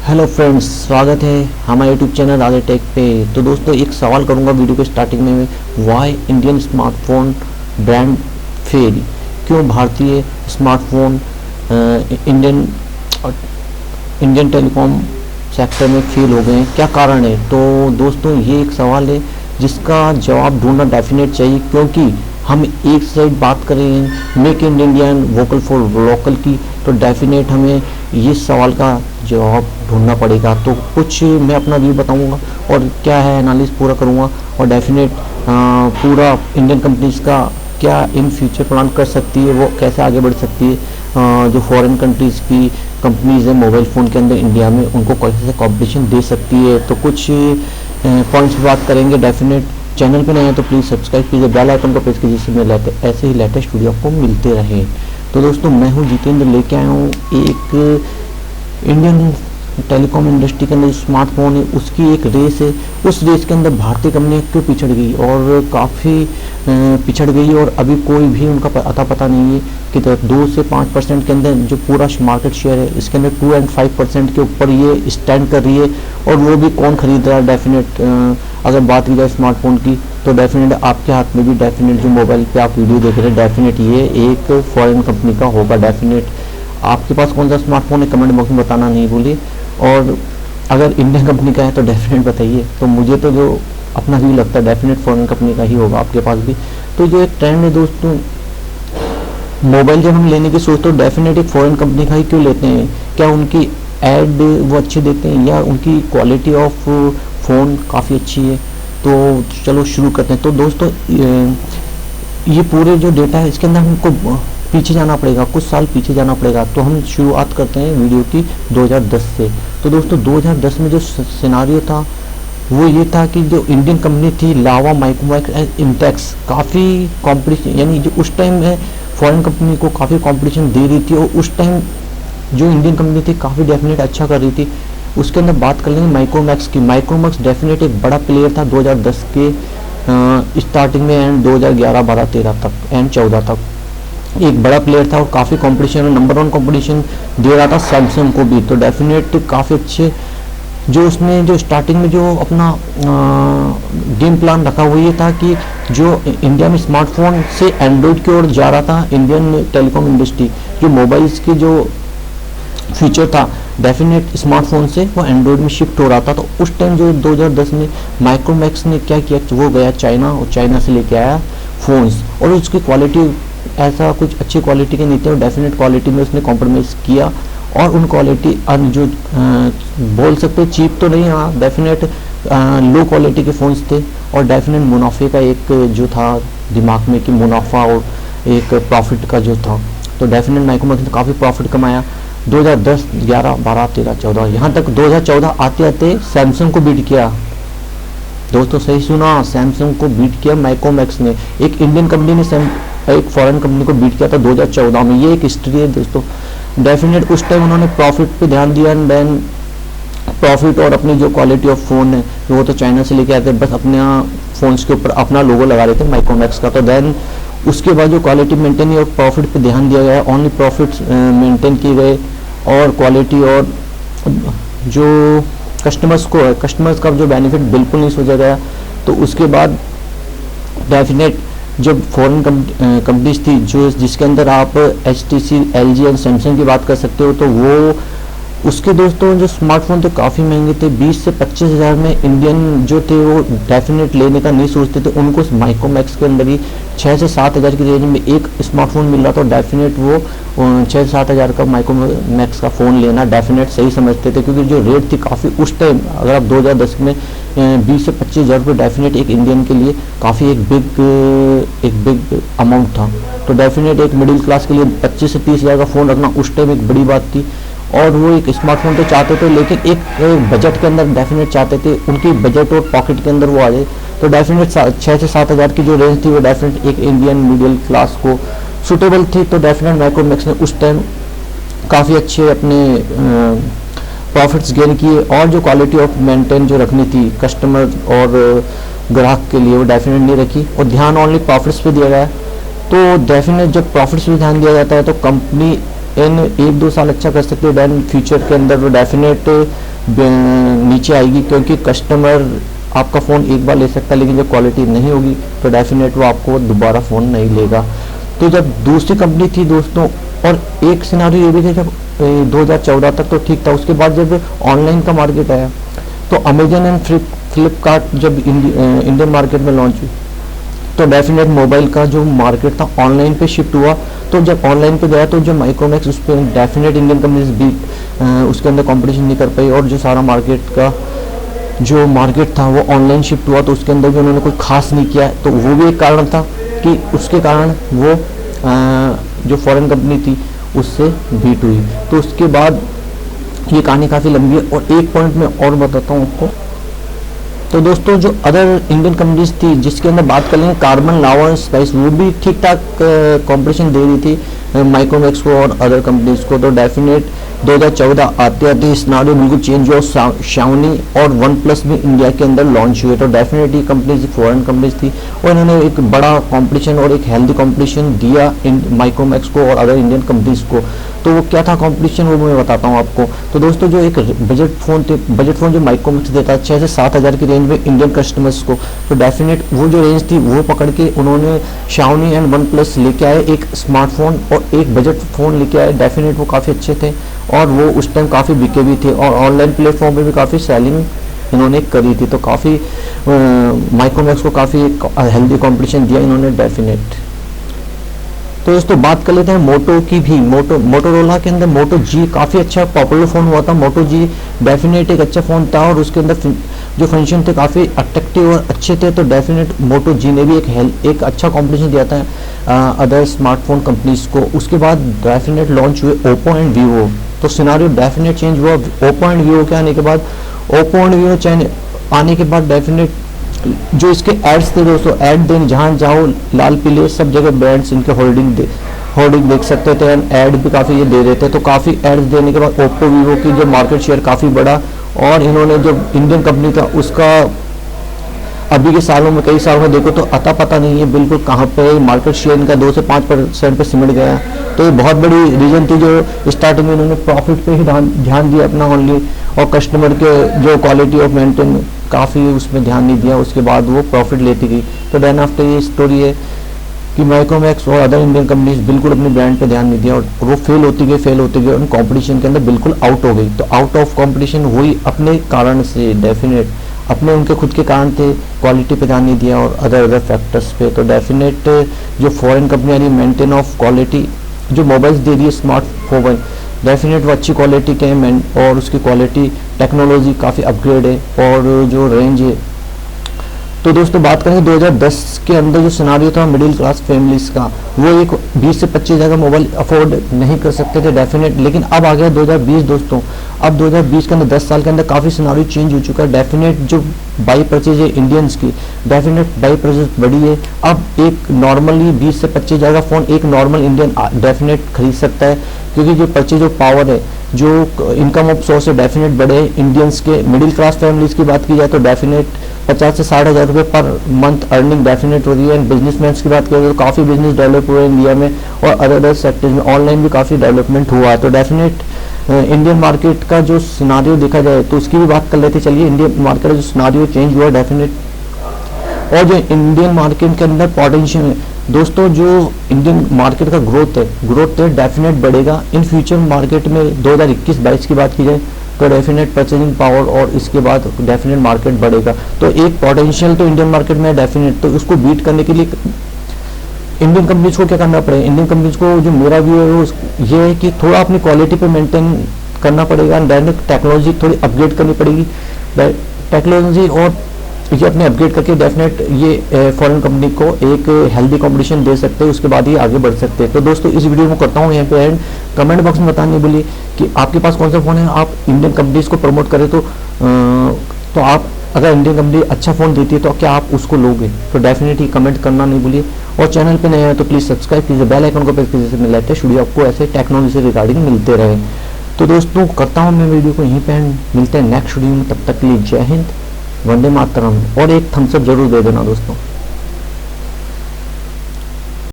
Hello friends, स्वागत है हमारे यूट्यूब चैनल आगे टेक पे। तो दोस्तों, एक सवाल करूंगा वीडियो के स्टार्टिंग में, why Indian smartphone brand fail. क्यों भारतीय smartphone Indian Indian telecom sector में फेल हो गए हैं, क्या कारण है? तो दोस्तों, ये एक सवाल है जिसका जवाब ढूंढना डेफिनेट चाहिए, क्योंकि हम एक साइड बात करें make in India vocal for local की, तो डेफिनेट हमें ये सवाल का जवाब ढूंढना पड़ेगा। तो कुछ मैं अपना व्यू बताऊंगा और क्या है एनालिसिस पूरा करूंगा, और डेफिनेट पूरा इंडियन कंपनीज का क्या इन फ्यूचर प्लान कर सकती है, वो कैसे आगे बढ़ सकती है, जो फॉरेन कंट्रीज़ की कंपनीज है मोबाइल फ़ोन के अंदर इंडिया में, उनको कैसे कॉम्पिटिशन दे सकती है। तो कुछ पॉइंट्स पर बात करेंगे। डेफिनेट चैनल पे नए हैं तो प्लीज़ सब्सक्राइब कीजिए, बेल आइकन को प्रेस कीजिए, जिससे ऐसे ही लेटेस्ट वीडियो आपको मिलते रहें। तो दोस्तों, मैं हूं जितेंद्र, लेके आया हूं एक इंडियन टेलीकॉम इंडस्ट्री के अंदर स्मार्टफोन है उसकी एक रेस है। उस रेस के अंदर भारतीय कंपनियां क्यों पिछड़ गई, और काफ़ी पिछड़ गई, और अभी कोई भी उनका अता पता नहीं है कि 2 से 5% के अंदर जो पूरा मार्केट शेयर है, इसके अंदर 2 and 5% के ऊपर ये स्टैंड कर रही है, और वो भी कौन खरीद रहा है। डेफिनेट अगर बात की जाए स्मार्टफोन की, तो डेफिनेट आपके हाथ में भी डेफिनेट जो मोबाइल पे आप वीडियो देख रहे हैं, डेफिनेट ये एक फॉरेन कंपनी का होगा। डेफिनेट आपके पास कौन सा स्मार्टफोन है कमेंट बॉक्स में बताना नहीं भूलिए, और अगर इंडियन कंपनी का है तो डेफिनेट बताइए। तो मुझे तो जो अपना व्यू लगता है डेफिनेट फॉरेन कंपनी का ही होगा आपके पास भी। तो जो एक ट्रेंड है दोस्तों, मोबाइल जब हम लेने की सोचते हो डेफिनेट एक फॉरेन कंपनी का ही क्यों लेते हैं? क्या उनकी एड वो अच्छे देते हैं, या उनकी क्वालिटी ऑफ फ़ोन काफ़ी अच्छी है? तो चलो शुरू करते हैं। तो दोस्तों, ये पूरे जो डेटा है इसके अंदर हमको पीछे जाना पड़ेगा, कुछ साल पीछे जाना पड़ेगा। तो हम शुरुआत करते हैं वीडियो की 2010 से। तो दोस्तों, 2010 में जो सिनारियो था वो ये था कि जो इंडियन कंपनी थी लावा, माइक्रोमैक्स एंड इंटेक्स, काफ़ी कॉम्पिटिशन, यानी जो उस टाइम में फॉरेन कंपनी को काफ़ी कॉम्पिटिशन दे रही थी, और उस टाइम जो इंडियन कंपनी थी काफ़ी डेफिनेट अच्छा कर रही थी। उसके अंदर बात कर लेंगे माइक्रोमैक्स की। माइक्रोमैक्स डेफिनेट एक बड़ा प्लेयर था 2010 के स्टार्टिंग में, एंड 2011, 12, 13 तक, एंड 14 तक एक बड़ा प्लेयर था, और काफ़ी कंपटीशन में नंबर 1 कंपटीशन दे रहा था सैमसंग को भी। तो डेफिनेट काफ़ी अच्छे जो उसने जो स्टार्टिंग में जो अपना गेम प्लान रखा वो ये था कि जो इंडिया में स्मार्टफोन से एंड्रॉयड की ओर जा रहा था इंडियन टेलीकॉम इंडस्ट्री, जो मोबाइल्स की जो फीचर था डेफिनेट स्मार्टफोन से वो एंड्रॉयड में शिफ्ट हो रहा था। तो उस टाइम जो 2010 में माइक्रोमैक्स ने क्या किया, वो गया चाइना, और चाइना से लेके आया फ़ोन्स, और उसकी क्वालिटी ऐसा कुछ अच्छी क्वालिटी के नहीं थे, और डेफिनेट क्वालिटी में उसने कॉम्प्रोमाइज़ किया, और उन क्वालिटी जो बोल सकते चीप तो नहीं, हाँ डेफिनेट लो क्वालिटी के फ़ोन्स थे, और डेफिनेट मुनाफे का एक जो था दिमाग में कि मुनाफा और एक प्रॉफिट का जो था, तो डेफिनेट माइक्रोमैक्स ने काफ़ी प्रॉफिट कमाया 2010, 11, 12, 13, 14, यहाँ तक 2014 आते आते सैमसंग को बीट किया। दोस्तों सही सुना, सैमसंग को बीट किया माइक्रोमैक्स ने। एक इंडियन कंपनी ने एक फॉरेन कंपनी को बीट किया था 2014 में। ये एक हिस्ट्री है दोस्तों। डेफिनेट उस टाइम उन्होंने प्रॉफिट पे ध्यान दिया, एंड देन प्रॉफिट और अपनी जो क्वालिटी ऑफ फ़ोन है वो तो चाइना से लेके आए थे, बस अपने फ़ोन्स के ऊपर अपना लोगो लगा रहे थे माइक्रोमैक्स का। तो देन उसके बाद जो क्वालिटी मेंटेन और प्रॉफिट पे ध्यान दिया गया, ओनली प्रॉफिट्स मेंटेन किए गए, और क्वालिटी और जो कस्टमर्स को है, कस्टमर्स का जो बेनिफिट बिल्कुल नहीं सोचा गया। तो उसके बाद डेफिनेट जब फॉरेन कंपनीज थी जो जिसके अंदर आप HTC, LG एंड सैमसंग की बात कर सकते हो, तो वो उसके दोस्तों जो स्मार्टफोन थे काफ़ी महंगे थे, 20 से 25 हज़ार में इंडियन जो थे वो डेफिनेट लेने का नहीं सोचते थे। उनको माइक्रोमैक्स के अंदर ही 6 से 7 हज़ार की रेंज में एक स्मार्टफोन मिल रहा था, डेफिनेट वो 6 से 7 हज़ार का माइक्रोमैक्स का फ़ोन लेना डेफिनेट सही समझते थे, क्योंकि जो रेट थी काफ़ी उस टाइम, अगर आप 2010 में 20 से 25 हज़ार रुपये डेफिनेट एक इंडियन के लिए काफ़ी एक बिग अमाउंट था। तो डेफिनेट एक मिडिल क्लास के लिए 25 से 30 हज़ार का फ़ोन रखना उस टाइम एक बड़ी बात थी, और वो एक स्मार्टफोन तो चाहते थे, लेकिन एक बजट के अंदर डेफिनेट चाहते थे, उनकी बजट और पॉकेट के अंदर वो आ जाए। तो डेफिनेट 6 से 7 हज़ार की जो रेंज थी वो डेफिनेट एक इंडियन मिडिल क्लास को सूटेबल थी। तो डेफिनेट माइक्रोमैक्स ने उस टाइम काफ़ी अच्छे अपने प्रॉफिट्स गेन किए, और जो क्वालिटी ऑफ मेंटेन जो रखनी थी कस्टमर और ग्राहक के लिए वो डेफिनेट नहीं रखी, और ध्यान ओनली प्रॉफिट्स पे दिया गया। तो डेफिनेट जब प्रॉफिट्स पे ध्यान दिया जाता है तो कंपनी इन 1-2 साल अच्छा कर सकते हैं, देन फ्यूचर के अंदर वो डेफिनेट नीचे आएगी, क्योंकि कस्टमर आपका फ़ोन एक बार ले सकता है, लेकिन जब क्वालिटी नहीं होगी तो डेफिनेट वो आपको दोबारा फ़ोन नहीं लेगा। तो जब दूसरी कंपनी थी दोस्तों, और एक सिनारियो ये भी थे जब 2014 तक तो ठीक था, उसके बाद जब ऑनलाइन का मार्केट आया तो अमेजन एंड फ्लिपकार्ट जब इंडियन मार्केट में लॉन्च हुई तो डेफिनेट मोबाइल का जो मार्केट था ऑनलाइन पे शिफ्ट हुआ। तो जब ऑनलाइन पे गया तो जो माइक्रोमैक्स उस पर डेफिनेट इंडियन कंपनीज भी उसके अंदर कंपटीशन नहीं कर पाई, और जो सारा मार्केट का जो मार्केट था वो ऑनलाइन शिफ्ट हुआ, तो उसके अंदर भी उन्होंने कोई खास नहीं किया। तो वो भी एक कारण था कि उसके कारण वो जो फॉरेन कंपनी थी उससे बीट हुई। तो उसके बाद ये कहानी काफ़ी लंबी है, और एक पॉइंट में और बताता हूँ आपको। तो दोस्तों जो अदर इंडियन कंपनीज थी जिसके अंदर बात कर लेंगे, कार्बन, लावा, स्पाइस, वो भी ठीक ठाक कंपटीशन दे रही थी माइक्रोमैक्स को और अदर कंपनीज को। तो डेफिनेट 2014 आते आते सिनारियो बिल्कुल चेंज हुआ, शाओमी और वन प्लस भी इंडिया के अंदर लॉन्च हुए। तो डेफिनेटली कंपनीज फॉरेन कंपनीज थी, और इन्होंने एक बड़ा कंपटीशन और एक हेल्दी कंपटीशन दिया माइक्रोमैक्स को और अदर इंडियन कंपनीज को। तो वो क्या था कंपटीशन, वो मैं बताता हूँ आपको। तो दोस्तों जो एक बजट फ़ोन जो माइक्रोमैक्स देता है 6 से 7 हज़ार की रेंज में इंडियन कस्टमर्स को, तो डेफिनेट वो जो रेंज थी वो पकड़ के उन्होंने शाओमी एंड वन प्लस लेके आए, एक स्मार्टफोन और एक बजट फ़ोन लेके आए। डेफिनेट वो काफ़ी अच्छे थे और वो उस टाइम काफ़ी बिके भी थे, और ऑनलाइन प्लेटफॉर्म पे भी काफ़ी सेलिंग इन्होंने करी थी। तो काफ़ी माइक्रोमैक्स को काफ़ी हेल्दी कंपटीशन दिया इन्होंने डेफिनेट। तो दोस्तों बात कर लेते हैं मोटो की भी। मोटोरोला के अंदर मोटो जी काफ़ी अच्छा पॉपुलर फ़ोन हुआ था। मोटो जी डेफिनेट एक अच्छा फ़ोन था, और उसके अंदर जो फंक्शन थे काफ़ी अट्रैक्टिव और अच्छे थे। तो डेफिनेट मोटो जी ने भी एक अच्छा कॉम्पिटिशन दिया था अदर स्मार्टफोन कंपनीज को। उसके बाद डेफिनेट लॉन्च हुए ओप्पो एंड वीवो। तो सिनारियो डेफिनेट चेंज हुआ ओप्पो एंड वीवो के आने के बाद। ओप्पो एंड वीवो आने के बाद डेफिनेट जो इसके एड्स थे दोस्तों, एड दें जहाँ जाओ लाल पीले सब जगह ब्रांड्स इनके होर्डिंग देख सकते थे, एड भी काफ़ी ये दे रहे थे। तो काफ़ी एड्स देने के बाद ओप्पो वीवो की जो मार्केट शेयर काफ़ी बढ़ा, और इन्होंने जो इंडियन कंपनी था उसका अभी के सालों में कई सालों में देखो तो अता पता नहीं है बिल्कुल कहाँ पे मार्केट शेयर इनका 2 से 5% पे सिमट गया। तो ये बहुत बड़ी रीजन थी जो स्टार्टिंग में इन्होंने प्रॉफिट पे ही ध्यान दिया अपना ओनली, और कस्टमर के जो क्वालिटी ऑफ मेंटेन काफ़ी उसमें ध्यान नहीं दिया। उसके बाद वो प्रॉफिट लेती गई। तो देन आफ्टर ये स्टोरी है कि माइक्रोमैक्स और अदर इंडियन कंपनीज बिल्कुल अपने ब्रांड पे ध्यान नहीं दिया, और वो फेल होती गई और कंपटीशन के अंदर बिल्कुल आउट हो गई। तो आउट ऑफ कंपटीशन हुई अपने कारण से, डेफिनेट अपने उनके खुद के कारण थे, क्वालिटी पे ध्यान नहीं दिया और अदर फैक्टर्स पे। तो डेफिनेट जो फॉरेन कंपनी आ रही मेंटेन ऑफ क्वालिटी जो मोबाइल्स दे रही है स्मार्ट मोबाइल, डेफिनेट वो अच्छी क्वालिटी के हैं, और उसकी क्वालिटी टेक्नोलॉजी काफ़ी अपग्रेड है, और जो रेंज है। तो दोस्तों बात करें 2010 के अंदर जो सिनारियो था मिडिल क्लास फैमिलीज का, वो एक 20 से 25 हज़ार का मोबाइल अफोर्ड नहीं कर सकते थे डेफिनेट। लेकिन अब आ गया 2020 दोस्तों। अब 2020 के अंदर 10 साल के अंदर काफ़ी सिनारियो चेंज हो चुका है। डेफिनेट जो बाई परचेज है इंडियंस की, डेफिनेट बाई परचेज बढ़ी है। अब एक नॉर्मली 20 से 25 हज़ार का फ़ोन एक नॉर्मल इंडियन डेफिनेट खरीद सकता है, क्योंकि जो परचेज ऑफ पावर है, जो इनकम ऑफ सोर्स है डेफिनेट बढ़े इंडियंस के। मिडिल क्लास फैमिलीज की बात की जाए तो डेफिनेट 50 से 60 हज़ार रुपये पर मंथ अर्निंग डेफिनेट हो रही है। एंड बिजनेसमैन की बात करें तो काफ़ी बिजनेस डेवलप हुए इंडिया में, और अदर सेक्टर्स में ऑनलाइन भी काफ़ी डेवलपमेंट हुआ है। तो डेफिनेट इंडियन मार्केट का जो सिनारियो देखा जाए तो उसकी भी बात कर लेते चलिए। इंडियन मार्केट का जो सिनारियो चेंज हुआ डेफिनेट, और जो इंडियन मार्केट के अंदर पोटेंशियल है दोस्तों, जो इंडियन मार्केट का ग्रोथ है डेफिनेट बढ़ेगा इन फ्यूचर मार्केट में। 2021-22 की बात की जाए तो डेफिनेट परचेजिंग पावर और इसके बाद डेफिनेट मार्केट बढ़ेगा। तो एक पोटेंशियल तो इंडियन मार्केट में डेफिनेट, तो उसको बीट करने के लिए इंडियन कंपनीज को क्या करना पड़ेगा। इंडियन कंपनीज को जो मेरा व्यू है वो ये है कि थोड़ा अपनी क्वालिटी पे मेंटेन करना पड़ेगा, एंड टेक्नोलॉजी थोड़ी अपग्रेड करनी पड़ेगी। टेक्नोलॉजी और ये अपने अपग्रेड करके डेफिनेट ये फॉरेन कंपनी को एक हेल्दी कंपटीशन दे सकते हैं, उसके बाद ही आगे बढ़ सकते हैं। तो दोस्तों इस वीडियो में करता हूँ यहाँ पे एंड। कमेंट बॉक्स में बताने नहीं भूलिए कि आपके पास कौन सा फ़ोन है, आप इंडियन कंपनीज को प्रमोट करें तो आप अगर इंडियन कंपनी अच्छा फ़ोन देती है तो क्या आप उसको लोगे। तो डेफिनेटली कमेंट करना नहीं भूलिए, और चैनल पे नए हैं तो प्लीज़ सब्सक्राइब कीजिए, बेल आइकन को प्रेस कीजिए, मिल लेते वीडियो आपको ऐसे टेक्नोलॉजी से रिगार्डिंग मिलते रहे। तो दोस्तों करता हूँ मैं वीडियो को यहीं पे एंड, मिलते हैं नेक्स्ट वीडियो में। तब तक के लिए जय हिंद, वंदे मातरम, और एक थम्स अप जरूर दे देना दोस्तों।